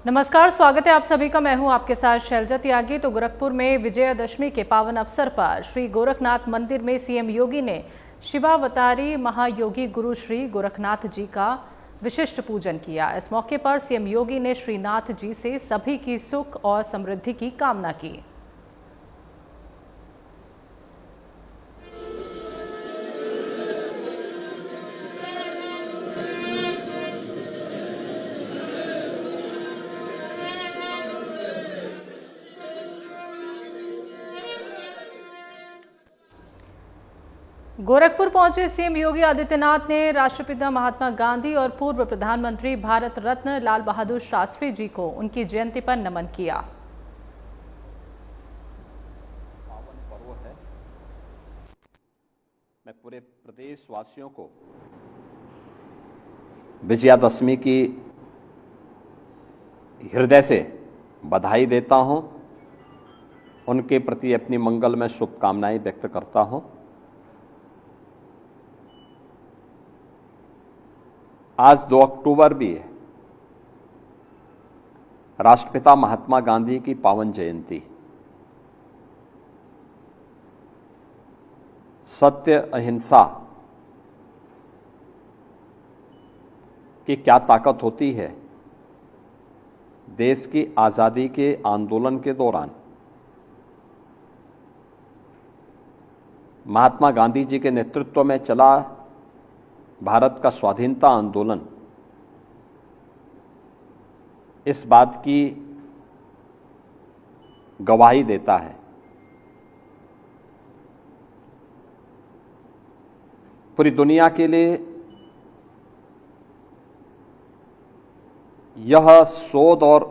नमस्कार, स्वागत है आप सभी का। मैं हूं आपके साथ शैलजा त्यागी। तो गोरखपुर में विजयादशमी के पावन अवसर पर श्री गोरखनाथ मंदिर में सीएम योगी ने शिवावतारी महायोगी गुरु श्री गोरखनाथ जी का विशिष्ट पूजन किया। इस मौके पर सीएम योगी ने श्रीनाथ जी से सभी की सुख और समृद्धि की कामना की। गोरखपुर पहुंचे सीएम योगी आदित्यनाथ ने राष्ट्रपिता महात्मा गांधी और पूर्व प्रधानमंत्री भारत रत्न लाल बहादुर शास्त्री जी को उनकी जयंती पर नमन किया। पावन पर्व है। मैं पूरे प्रदेश वासियों को विजयादशमी की हृदय से बधाई देता हूं। उनके प्रति अपनी मंगलमय शुभकामनाएं व्यक्त करता हूं। आज 2 अक्टूबर भी है, राष्ट्रपिता महात्मा गांधी की पावन जयंती। सत्य अहिंसा की क्या ताकत होती है। देश की आजादी के आंदोलन के दौरान महात्मा गांधी जी के नेतृत्व में चला भारत का स्वाधीनता आंदोलन इस बात की गवाही देता है। पूरी दुनिया के लिए यह शोध और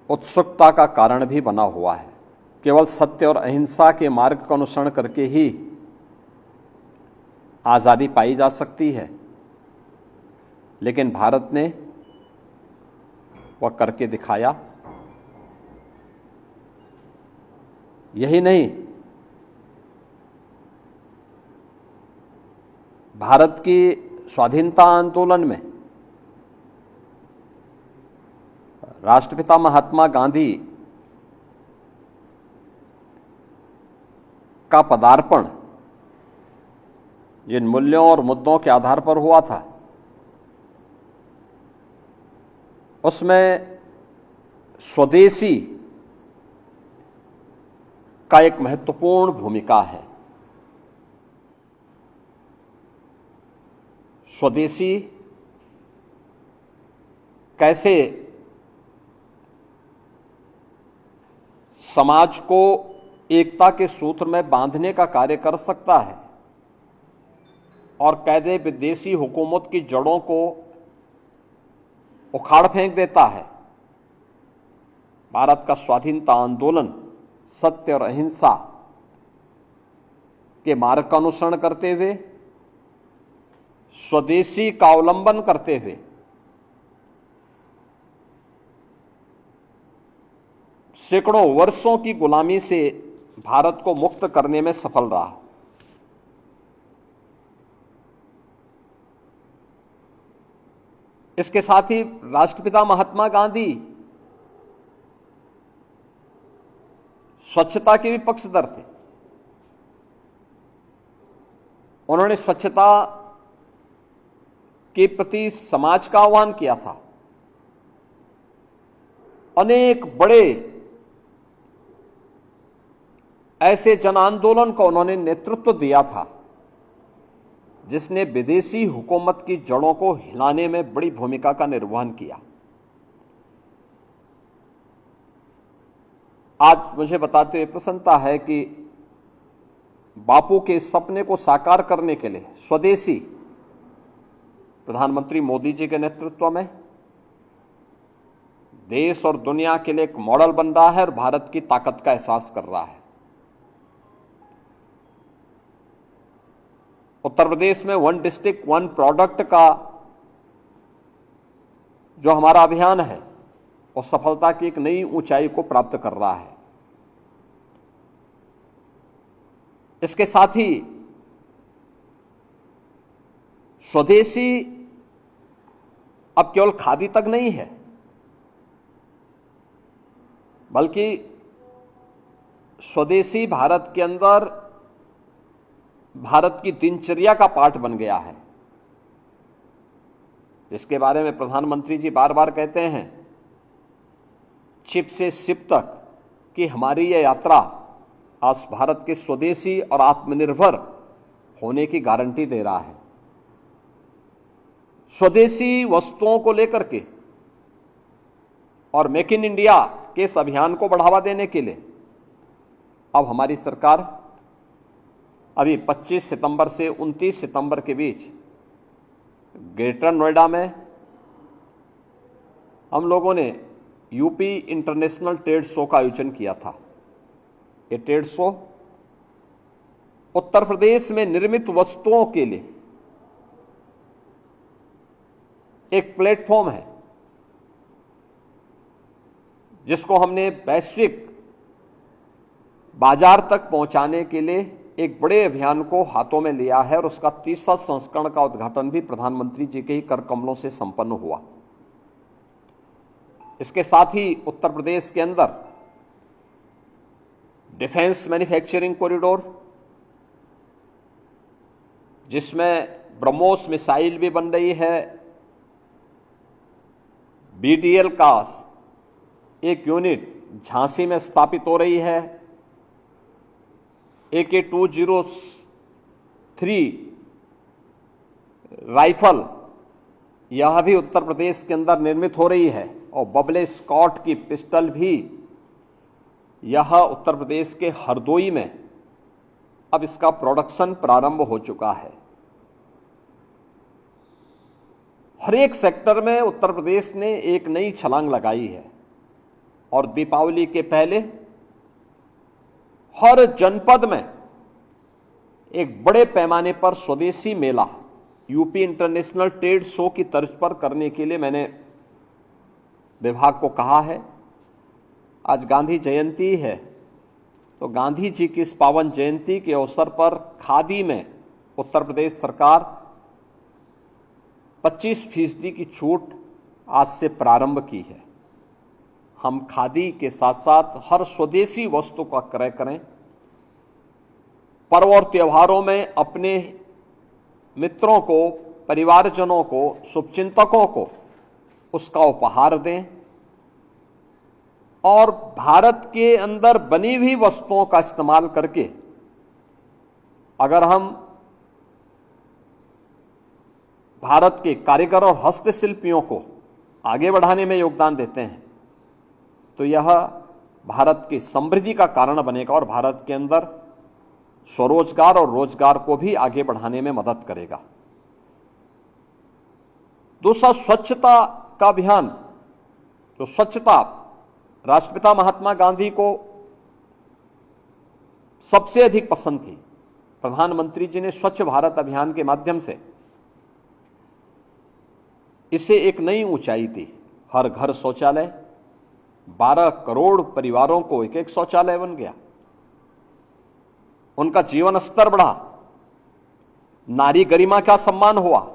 उत्सुकता का कारण भी बना हुआ है। केवल सत्य और अहिंसा के मार्ग का अनुसरण करके ही आज़ादी पाई जा सकती है, लेकिन भारत ने वह करके दिखाया। यही नहीं, भारत की स्वाधीनता आंदोलन में राष्ट्रपिता महात्मा गांधी का पदार्पण जिन मूल्यों और मुद्दों के आधार पर हुआ था, उसमें स्वदेशी का एक महत्वपूर्ण भूमिका है। स्वदेशी कैसे समाज को एकता के सूत्र में बांधने का कार्य कर सकता है और कैसे विदेशी हुकूमत की जड़ों को उखाड़ फेंक देता है। भारत का स्वाधीनता आंदोलन सत्य और अहिंसा के मार्ग का अनुसरण करते हुए, स्वदेशी का अवलंबन करते हुए सैकड़ों वर्षों की गुलामी से भारत को मुक्त करने में सफल रहा। इसके साथ ही राष्ट्रपिता महात्मा गांधी स्वच्छता के भी पक्षधर थे। उन्होंने स्वच्छता के प्रति समाज का आह्वान किया था। अनेक बड़े ऐसे जन आंदोलन को उन्होंने नेतृत्व दिया था जिसने विदेशी हुकूमत की जड़ों को हिलाने में बड़ी भूमिका का निर्वहन किया। आज मुझे बताते हुए प्रसन्नता है कि बापू के सपने को साकार करने के लिए स्वदेशी प्रधानमंत्री मोदी जी के नेतृत्व में देश और दुनिया के लिए एक मॉडल बन रहा है और भारत की ताकत का एहसास कर रहा है। उत्तर प्रदेश में 1 डिस्ट्रिक्ट 1 प्रोडक्ट का जो हमारा अभियान है वो सफलता की एक नई ऊंचाई को प्राप्त कर रहा है। इसके साथ ही स्वदेशी अब केवल खादी तक नहीं है, बल्कि स्वदेशी भारत के अंदर भारत की दिनचर्या का पार्ट बन गया है, जिसके बारे में प्रधानमंत्री जी बार बार कहते हैं, चिप से शिप तक कि हमारी यह यात्रा आज भारत के स्वदेशी और आत्मनिर्भर होने की गारंटी दे रहा है। स्वदेशी वस्तुओं को लेकर के और मेक इन इंडिया के इस अभियान को बढ़ावा देने के लिए अब हमारी सरकार अभी 25 सितंबर से 29 सितंबर के बीच ग्रेटर नोएडा में हम लोगों ने यूपी इंटरनेशनल ट्रेड शो का आयोजन किया था। ये ट्रेड शो उत्तर प्रदेश में निर्मित वस्तुओं के लिए एक प्लेटफॉर्म है, जिसको हमने वैश्विक बाजार तक पहुंचाने के लिए एक बड़े अभियान को हाथों में लिया है और उसका तीसरा संस्करण का उद्घाटन भी प्रधानमंत्री जी के ही कर कमलों से संपन्न हुआ। इसके साथ ही उत्तर प्रदेश के अंदर डिफेंस मैन्युफैक्चरिंग कॉरिडोर, जिसमें ब्रह्मोस मिसाइल भी बन रही है, बीडीएल का एक यूनिट झांसी में स्थापित हो रही है, AK-203 राइफल यह भी उत्तर प्रदेश के अंदर निर्मित हो रही है और बबले स्कॉट की पिस्टल भी यह उत्तर प्रदेश के हरदोई में अब इसका प्रोडक्शन प्रारंभ हो चुका है। हर एक सेक्टर में उत्तर प्रदेश ने एक नई छलांग लगाई है और दीपावली के पहले हर जनपद में एक बड़े पैमाने पर स्वदेशी मेला यूपी इंटरनेशनल ट्रेड शो की तर्ज पर करने के लिए मैंने विभाग को कहा है। आज गांधी जयंती है, तो गांधी जी की इस पावन जयंती के अवसर पर खादी में उत्तर प्रदेश सरकार 25% की छूट आज से प्रारंभ की है। हम खादी के साथ साथ हर स्वदेशी वस्तु का क्रय करें, पर्व और त्योहारों में अपने मित्रों को, परिवारजनों को, शुभचिंतकों को उसका उपहार दें और भारत के अंदर बनी हुई वस्तुओं का इस्तेमाल करके अगर हम भारत के कारीगर और हस्तशिल्पियों को आगे बढ़ाने में योगदान देते हैं तो यह भारत की समृद्धि का कारण बनेगा और भारत के अंदर स्वरोजगार और रोजगार को भी आगे बढ़ाने में मदद करेगा। दूसरा, स्वच्छता का अभियान। तो स्वच्छता राष्ट्रपिता महात्मा गांधी को सबसे अधिक पसंद थी। प्रधानमंत्री जी ने स्वच्छ भारत अभियान के माध्यम से इसे एक नई ऊंचाई दी। हर घर शौचालय, 12 करोड़ परिवारों को एक एक शौचालय बन गया, उनका जीवन स्तर बढ़ा, नारी गरिमा का सम्मान हुआ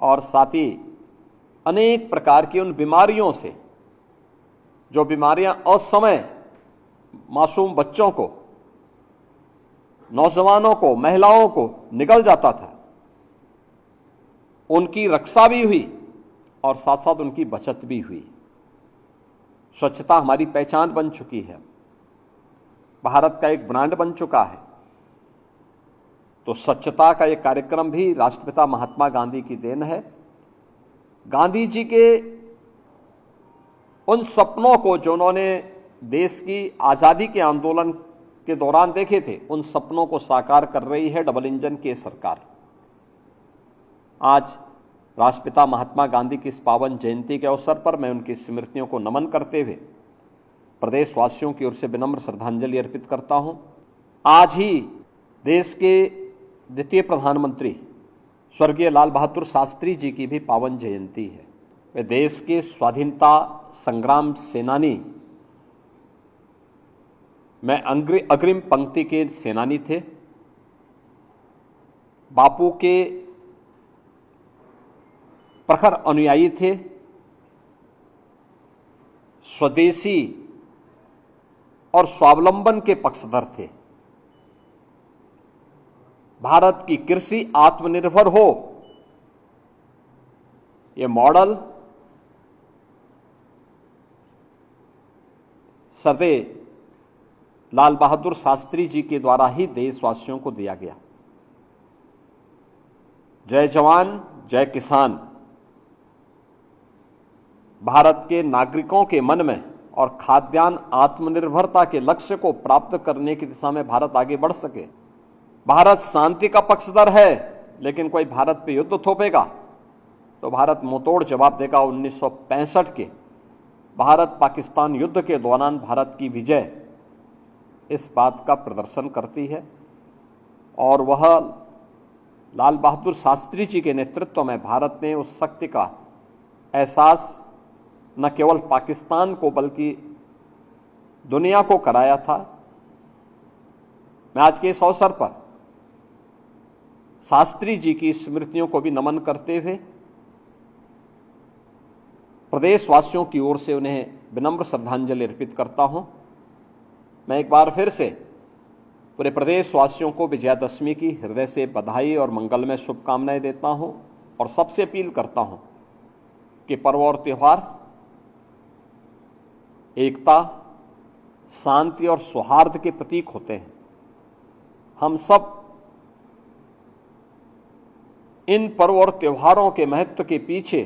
और साथ ही अनेक प्रकार की उन बीमारियों से, जो बीमारियां असमय मासूम बच्चों को, नौजवानों को, महिलाओं को निगल जाता था, उनकी रक्षा भी हुई और साथ साथ उनकी बचत भी हुई। स्वच्छता हमारी पहचान बन चुकी है, भारत का एक ब्रांड बन चुका है। तो स्वच्छता का एक कार्यक्रम भी राष्ट्रपिता महात्मा गांधी की देन है। गांधी जी के उन सपनों को जो उन्होंने देश की आजादी के आंदोलन के दौरान देखे थे, उन सपनों को साकार कर रही है डबल इंजन की सरकार। आज राष्ट्रपिता महात्मा गांधी की इस पावन जयंती के अवसर पर मैं उनकी स्मृतियों को नमन करते हुए प्रदेशवासियों की ओर से विनम्र श्रद्धांजलि अर्पित करता हूं। आज ही देश के द्वितीय प्रधानमंत्री स्वर्गीय लाल बहादुर शास्त्री जी की भी पावन जयंती है। वे देश के स्वाधीनता संग्राम सेनानी में अग्रिम पंक्ति के सेनानी थे। बापू के प्रखर अनुयायी थे, स्वदेशी और स्वावलंबन के पक्षधर थे। भारत की कृषि आत्मनिर्भर हो, यह मॉडल सरदार लाल बहादुर शास्त्री जी के द्वारा ही देशवासियों को दिया गया। जय जवान जय किसान भारत के नागरिकों के मन में और खाद्यान्न आत्मनिर्भरता के लक्ष्य को प्राप्त करने की दिशा में भारत आगे बढ़ सके। भारत शांति का पक्षधर है, लेकिन कोई भारत पे युद्ध थोपेगा तो भारत मुंहतोड़ जवाब देगा। 1965 के भारत पाकिस्तान युद्ध के दौरान भारत की विजय इस बात का प्रदर्शन करती है, और वह लाल बहादुर शास्त्री जी के नेतृत्व में भारत ने उस शक्ति का एहसास न केवल पाकिस्तान को बल्कि दुनिया को कराया था। मैं आज के इस अवसर पर शास्त्री जी की स्मृतियों को भी नमन करते हुए प्रदेशवासियों की ओर से उन्हें विनम्र श्रद्धांजलि अर्पित करता हूं। मैं एक बार फिर से पूरे प्रदेशवासियों को विजयादशमी की हृदय से बधाई और मंगलमय शुभकामनाएं देता हूं, और सबसे अपील करता हूं कि पर्व और त्योहार एकता, शांति और सौहार्द के प्रतीक होते हैं। हम सब इन पर्व और त्योहारों के महत्व के पीछे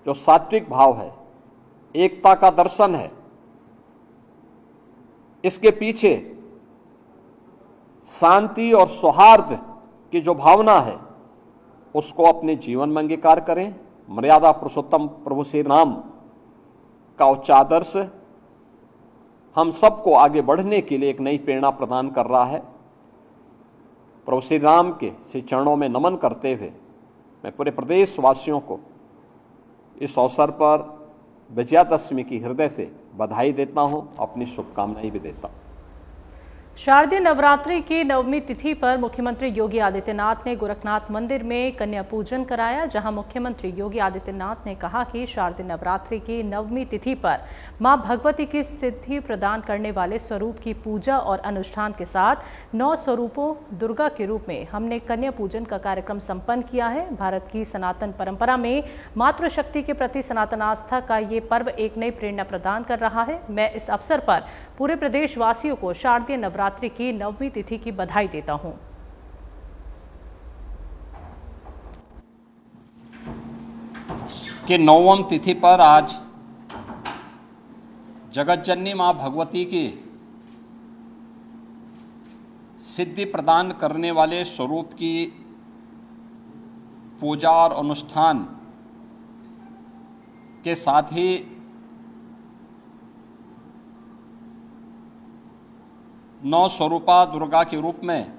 जो सात्विक भाव है, एकता का दर्शन है, इसके पीछे शांति और सौहार्द की जो भावना है, उसको अपने जीवन में अंगीकार करें। मर्यादा पुरुषोत्तम प्रभु श्री राम का उच्च आदर्श हम सबको आगे बढ़ने के लिए एक नई प्रेरणा प्रदान कर रहा है। प्रभु श्री राम के श्री चरणों में नमन करते हुए मैं पूरे प्रदेशवासियों को इस अवसर पर विजयादशमी की हृदय से बधाई देता हूं, अपनी शुभकामनाएं भी देता हूं। शारदीय नवरात्रि की नवमी तिथि पर मुख्यमंत्री योगी आदित्यनाथ ने गोरखनाथ मंदिर में कन्या पूजन कराया, जहां मुख्यमंत्री योगी आदित्यनाथ ने कहा कि शारदीय नवरात्रि की नवमी तिथि पर मां भगवती की सिद्धि प्रदान करने वाले स्वरूप की पूजा और अनुष्ठान के साथ 9 स्वरूपों दुर्गा के रूप में हमने कन्या पूजन का कार्यक्रम संपन्न किया है। भारत की सनातन परंपरा में मातृशक्ति के प्रति सनातन आस्था का ये पर्व एक नई प्रेरणा प्रदान कर रहा है। मैं इस अवसर पर पूरे प्रदेशवासियों को शारदीय नवरात्रि की नवमी तिथि की बधाई देता हूं। कि नवम तिथि पर आज जगत जननी मां भगवती की सिद्धि प्रदान करने वाले स्वरूप की पूजा और अनुष्ठान के साथ ही नौ स्वरूपा दुर्गा के रूप में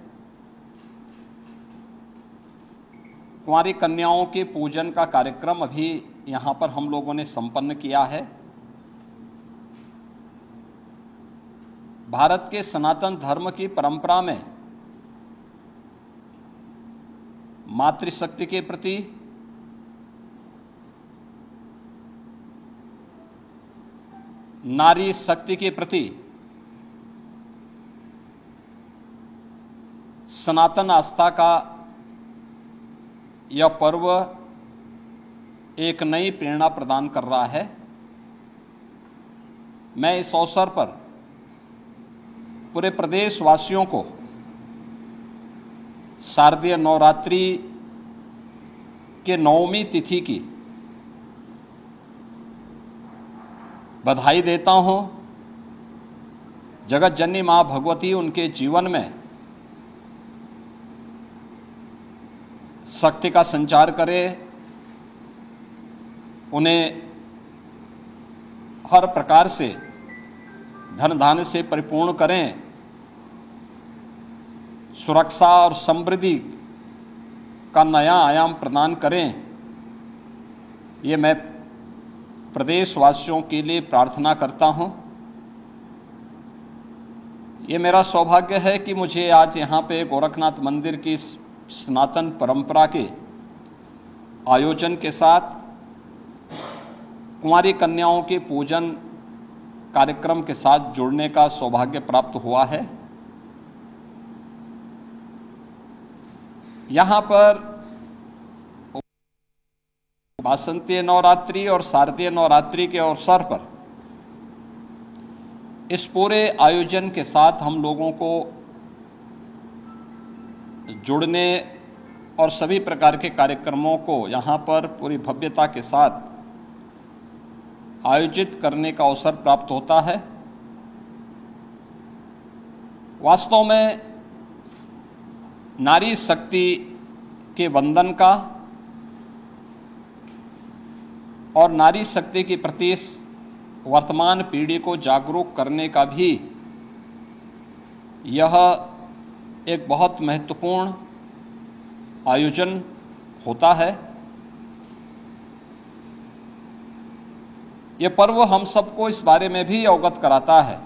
कुंवारी कन्याओं के पूजन का कार्यक्रम अभी यहाँ पर हम लोगों ने संपन्न किया है। भारत के सनातन धर्म की परंपरा में मातृशक्ति के प्रति नारी शक्ति के प्रति सनातन आस्था का यह पर्व एक नई प्रेरणा प्रदान कर रहा है। मैं इस अवसर पर पूरे प्रदेशवासियों को शारदीय नवरात्रि के नवमी तिथि की बधाई देता हूं। जगत जननी मां भगवती उनके जीवन में शक्ति का संचार करे, उन्हें हर प्रकार से धन धान्य से परिपूर्ण करें, सुरक्षा और समृद्धि का नया आयाम प्रदान करें। ये मैं प्रदेशवासियों के लिए प्रार्थना करता हूं। ये मेरा सौभाग्य है कि मुझे आज यहाँ पे गोरखनाथ मंदिर की सनातन परंपरा के आयोजन के साथ कुंवारी कन्याओं के पूजन कार्यक्रम के साथ जुड़ने का सौभाग्य प्राप्त हुआ है। यहाँ पर वासंतीय नवरात्रि और शारदीय नवरात्रि के अवसर पर इस पूरे आयोजन के साथ हम लोगों को जुड़ने और सभी प्रकार के कार्यक्रमों को यहाँ पर पूरी भव्यता के साथ आयोजित करने का अवसर प्राप्त होता है। वास्तव में नारी शक्ति के वंदन का और नारी शक्ति के प्रति वर्तमान पीढ़ी को जागरूक करने का भी यह एक बहुत महत्वपूर्ण आयोजन होता है। यह पर्व हम सबको इस बारे में भी अवगत कराता है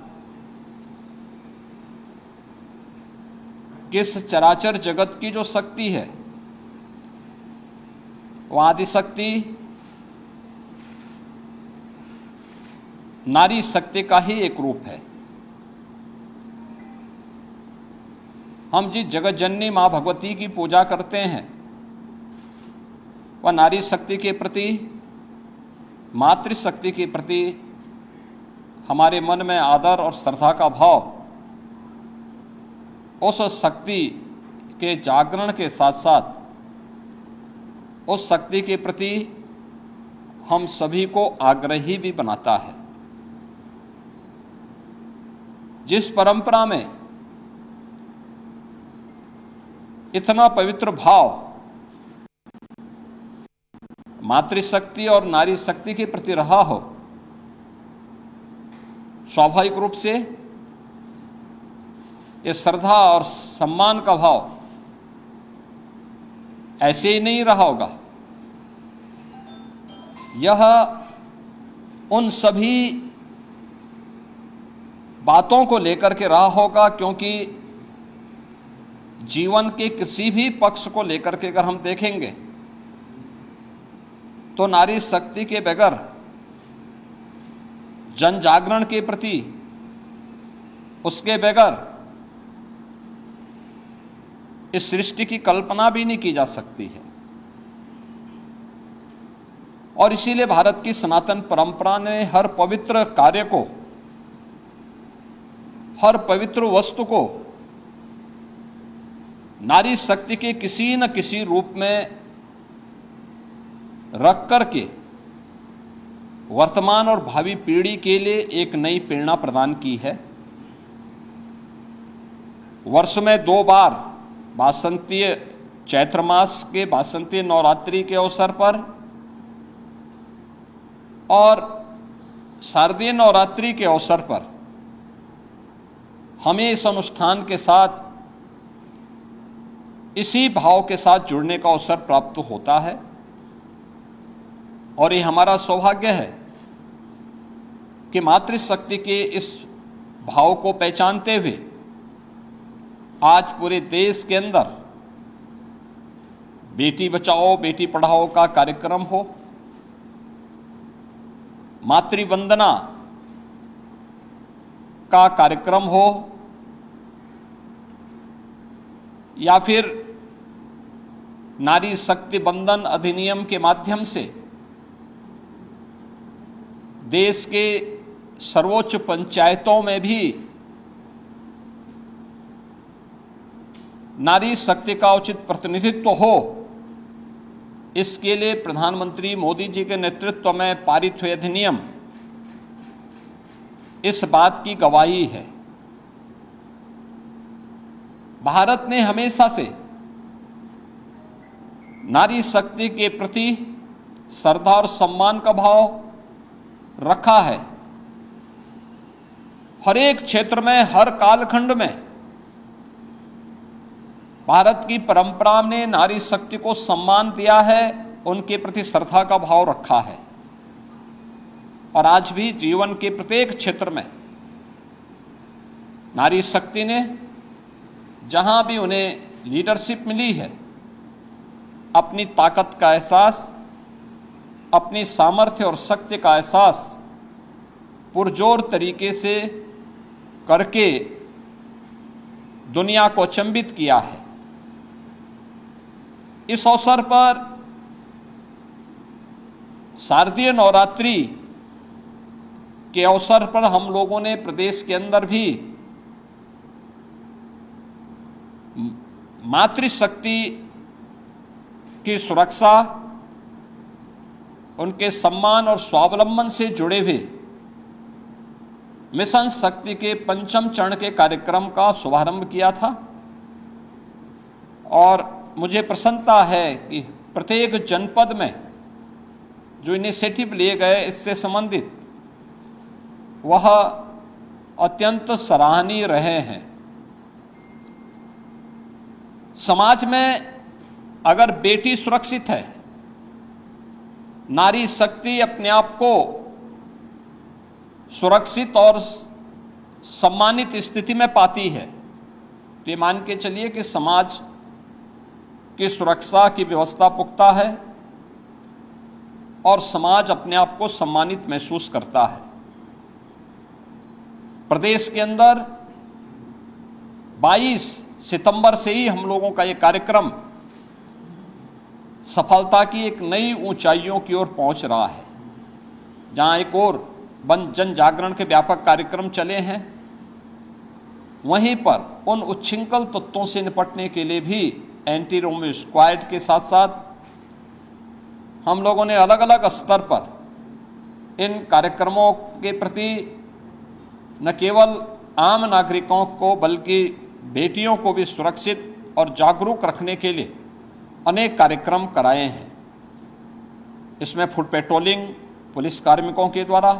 कि इस चराचर जगत की जो शक्ति है वह आदिशक्ति नारी शक्ति का ही एक रूप है। हम जिस जगत जननी मां भगवती की पूजा करते हैं वह नारी शक्ति के प्रति, मातृशक्ति के प्रति हमारे मन में आदर और श्रद्धा का भाव उस शक्ति के जागरण के साथ साथ उस शक्ति के प्रति हम सभी को आग्रही भी बनाता है। जिस परंपरा में इतना पवित्र भाव मातृशक्ति और नारी शक्ति के प्रति रहा हो, स्वाभाविक रूप से ये श्रद्धा और सम्मान का भाव ऐसे ही नहीं रहा होगा। यह उन सभी बातों को लेकर के रहा होगा, क्योंकि जीवन के किसी भी पक्ष को लेकर के अगर हम देखेंगे तो नारी शक्ति के बगैर जन जागरण के प्रति, उसके बगैर इस सृष्टि की कल्पना भी नहीं की जा सकती है। और इसीलिए भारत की सनातन परंपरा ने हर पवित्र कार्य को, हर पवित्र वस्तु को नारी शक्ति के किसी न किसी रूप में रख करके वर्तमान और भावी पीढ़ी के लिए एक नई प्रेरणा प्रदान की है। वर्ष में 2 बार वासंतीय चैत्र मास के वासंतीय नवरात्रि के अवसर पर और शारदीय नवरात्रि के अवसर पर हमें इस अनुष्ठान के साथ इसी भाव के साथ जुड़ने का अवसर प्राप्त होता है। और ये हमारा सौभाग्य है कि मातृशक्ति के इस भाव को पहचानते हुए आज पूरे देश के अंदर बेटी बचाओ बेटी पढ़ाओ का कार्यक्रम हो, मातृवंदना का कार्यक्रम हो, या फिर नारी शक्ति बंधन अधिनियम के माध्यम से देश के सर्वोच्च पंचायतों में भी नारी शक्ति का उचित प्रतिनिधित्व हो, इसके लिए प्रधानमंत्री मोदी जी के नेतृत्व में पारित हुए अधिनियम इस बात की गवाही है। भारत ने हमेशा से नारी शक्ति के प्रति श्रद्धा और सम्मान का भाव रखा है। हर एक क्षेत्र में, हर कालखंड में भारत की परंपरा ने नारी शक्ति को सम्मान दिया है, उनके प्रति श्रद्धा का भाव रखा है। और आज भी जीवन के प्रत्येक क्षेत्र में नारी शक्ति ने जहां भी उन्हें लीडरशिप मिली है अपनी ताकत का एहसास, अपनी सामर्थ्य और शक्ति का एहसास पुरजोर तरीके से करके दुनिया को अचंभित किया है। इस अवसर पर शारदीय नवरात्रि के अवसर पर हम लोगों ने प्रदेश के अंदर भी मातृशक्ति की सुरक्षा, उनके सम्मान और स्वावलंबन से जुड़े हुए मिशन शक्ति के पंचम चरण के कार्यक्रम का शुभारंभ किया था। और मुझे प्रसन्नता है कि प्रत्येक जनपद में जो इनिशिएटिव लिए गए इससे संबंधित वह अत्यंत सराहनीय रहे हैं। समाज में अगर बेटी सुरक्षित है, नारी शक्ति अपने आप को सुरक्षित और सम्मानित स्थिति में पाती है, तो ये मान के चलिए कि समाज की सुरक्षा की व्यवस्था पुख्ता है और समाज अपने आप को सम्मानित महसूस करता है। प्रदेश के अंदर 22 सितंबर से ही हम लोगों का ये कार्यक्रम सफलता की एक नई ऊंचाइयों की ओर पहुंच रहा है। जहां एक और जन जागरण के व्यापक कार्यक्रम चले हैं, वहीं पर उन उच्छृंखल तत्वों से निपटने के लिए भी एंटी रोमियो स्क्वाड के साथ साथ हम लोगों ने अलग अलग स्तर पर इन कार्यक्रमों के प्रति न केवल आम नागरिकों को बल्कि बेटियों को भी सुरक्षित और जागरूक रखने के लिए अनेक कार्यक्रम कराए हैं। इसमें फुट पेट्रोलिंग पुलिस कार्मिकों के द्वारा,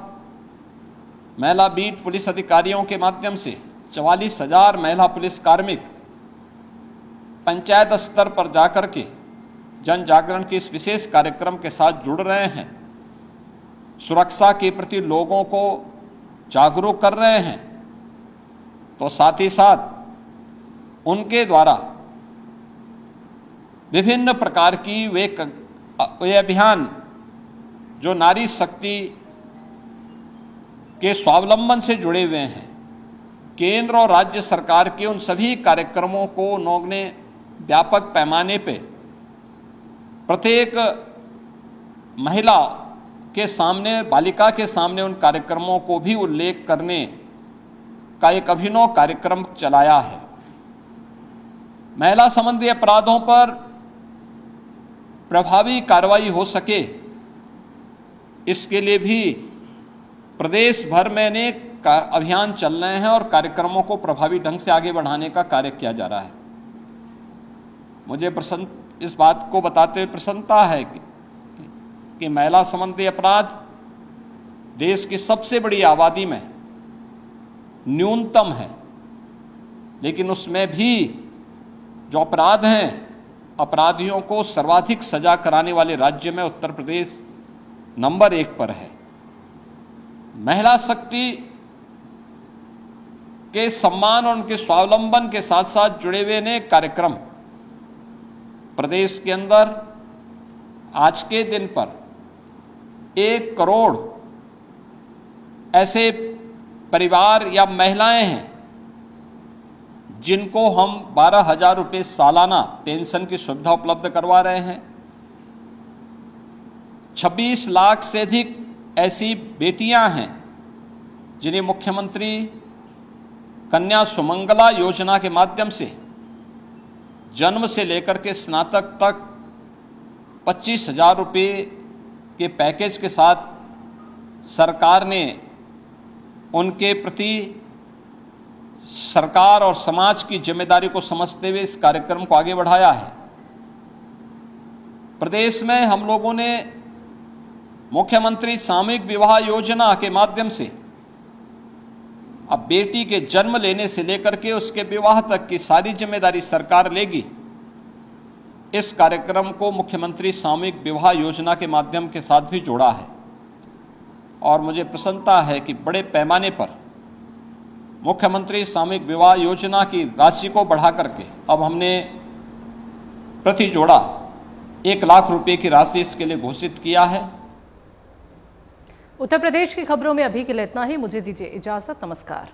महिला बीट पुलिस अधिकारियों के माध्यम से 44,000 महिला पुलिस कार्मिक पंचायत स्तर पर जाकर के जन जागरण के इस विशेष कार्यक्रम के साथ जुड़ रहे हैं, सुरक्षा के प्रति लोगों को जागरूक कर रहे हैं। तो साथ ही साथ उनके द्वारा विभिन्न प्रकार की वे अभियान जो नारी शक्ति के स्वावलंबन से जुड़े हुए हैं, केंद्र और राज्य सरकार के उन सभी कार्यक्रमों को उन्होंने व्यापक पैमाने पे प्रत्येक महिला के सामने, बालिका के सामने उन कार्यक्रमों को भी उल्लेख करने का एक अभिनव कार्यक्रम चलाया है। महिला संबंधी अपराधों पर प्रभावी कार्रवाई हो सके, इसके लिए भी प्रदेश भर में अनेक अभियान चल रहे हैं और कार्यक्रमों को प्रभावी ढंग से आगे बढ़ाने का कार्य किया जा रहा है। मुझे इस बात को बताते हुए प्रसन्नता है कि महिला संबंधी अपराध देश की सबसे बड़ी आबादी में न्यूनतम है, लेकिन उसमें भी जो अपराध हैं, अपराधियों को सर्वाधिक सजा कराने वाले राज्य में उत्तर प्रदेश नंबर 1 पर है। महिला शक्ति के सम्मान और उनके स्वावलंबन के साथ साथ जुड़े हुए अनेक कार्यक्रम प्रदेश के अंदर आज के दिन पर 1 करोड़ ऐसे परिवार या महिलाएं हैं जिनको हम 12,000 रुपये सालाना पेंशन की सुविधा उपलब्ध करवा रहे हैं। 26 लाख से अधिक ऐसी बेटियां हैं जिन्हें मुख्यमंत्री कन्या सुमंगला योजना के माध्यम से जन्म से लेकर के स्नातक तक 25,000 रुपये के पैकेज के साथ सरकार ने उनके प्रति सरकार और समाज की जिम्मेदारी को समझते हुए इस कार्यक्रम को आगे बढ़ाया है। प्रदेश में हम लोगों ने मुख्यमंत्री सामूहिक विवाह योजना के माध्यम से अब बेटी के जन्म लेने से लेकर के उसके विवाह तक की सारी जिम्मेदारी सरकार लेगी। इस कार्यक्रम को मुख्यमंत्री सामूहिक विवाह योजना के माध्यम के साथ भी जोड़ा है और मुझे प्रसन्नता है कि बड़े पैमाने पर मुख्यमंत्री सामूहिक विवाह योजना की राशि को बढ़ा करके अब हमने प्रति जोड़ा 1 लाख रुपए की राशि इसके लिए घोषित किया है। उत्तर प्रदेश की खबरों में अभी के लिए इतना ही। मुझे दीजिए इजाजत। नमस्कार।